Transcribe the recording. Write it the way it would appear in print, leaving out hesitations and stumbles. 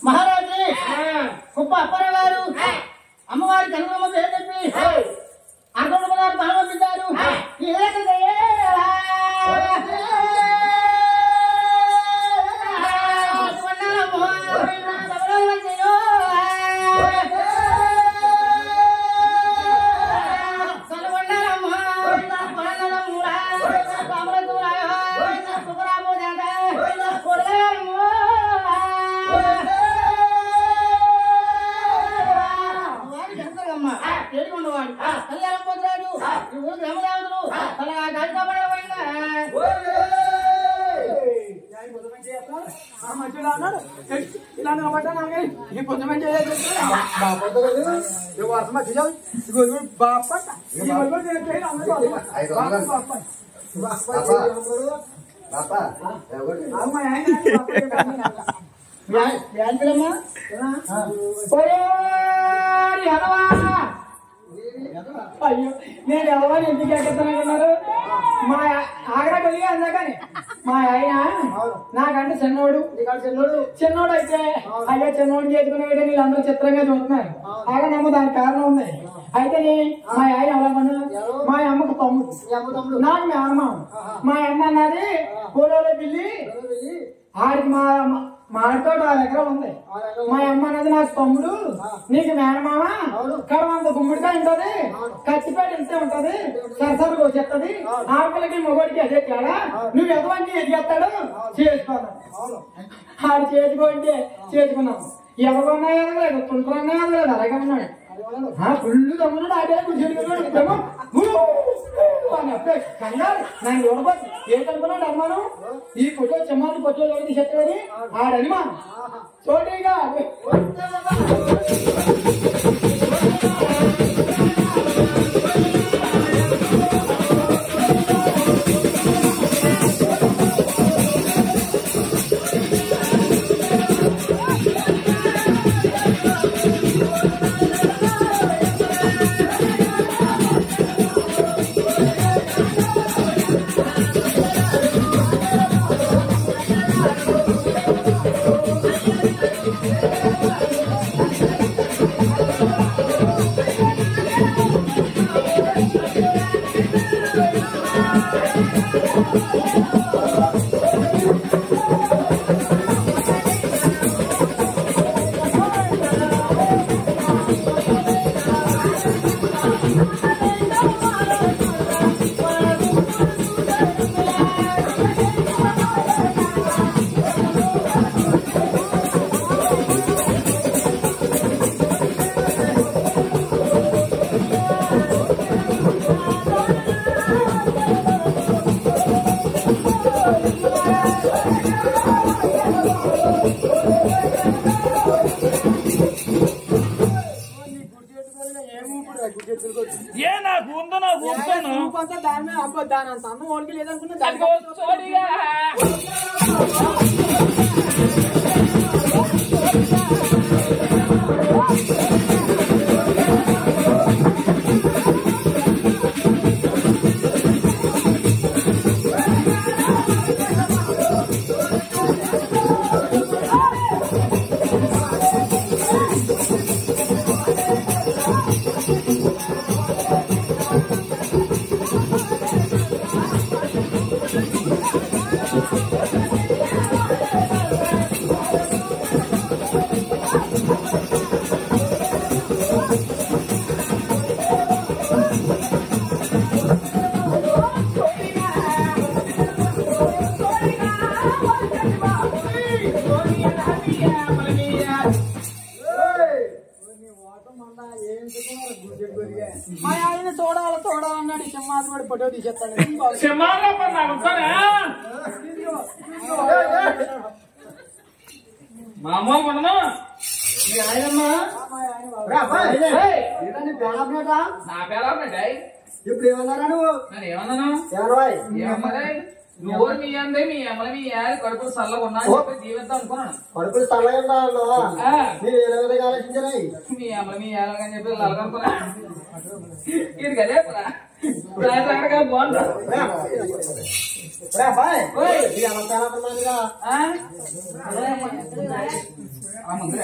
మహారాజు గొప్ప అప్పారావు గారు అమ్మవారి కనుగొమ్మ పేరు చెప్పి అర్ధుడు గారు పాల్గొంటారు. అయ్యో నేను ఎవరు ఎందుకు ఎక్కడున్నారు మా ఆగ్రా కలిగి అందగాని మా ఆయన నాకంటే చిన్నోడు అయితే అయ్యో చిన్నోడు చేసుకునే వీళ్ళందరూ చిత్రంగా చూస్తున్నారు. అలా నమ్మ దానికి కారణం ఉంది. అయితే మా ఆయన ఎవరన్నా మా అమ్మకు తమ్ముడు నాకు మీ అమ్మ మా అమ్మ అన్నది కూలలో పిల్లి ఆడికి మాడితో 6 ఎకరాలు ఉంది. మా అమ్మ అన్నది నాకు తమ్ముడు నీకు మేనమామ కడమంత గుమ్మిడికాయ ఉంటది కచ్చిపేట ఇంతే ఉంటది సరసరికి వచ్చేస్తుంది. ఆడపిల్లకి మొగోడికి అదే తేడా నువ్వు ఎదవంటి ఏది చేస్తాడు చేసుకోవాలి. ఆడు చేసుకోంటే చేసుకున్నాం. ఎవరన్నా ఎదగలేదు తుంటరన్నా ఎదగలేదు అలాగే ఉన్నాడు. ఫుల్ తమ్ముడు ఆడే కూర్చొని కంగారు నన్ను చూడబోతు ఏంటనుకున్నాడు అమ్మాను ఈ ఫోటో చెమ్మాని ఫోటో ఎవరికి చెప్తాడని ఆడనిమా చోటీగా దాని అంత అన్నం ఓడికి లేదనుకున్నా మా ఆయన చూడాలన్నాడు సింహాలు కూడా ఫోటో తీసేస్తాను మా అమ్మ కొనను నా పేరు ఇప్పుడు ఏమన్నారా నువ్వు నేను ఏమన్నాను నువ్వు మీ అందే మీ అమ్మల మీ కడుపులు చల్లగా ఉన్నా జీవితం అనుకున్నాను. కడుపులు చల్లగా ఆలోచించారా మీ అమ్మల మీ అని చెప్పి లలగనుకున్నా ఇది కదే ఇప్పుడు ఆయన అక్కడ బాగుంటా ముందు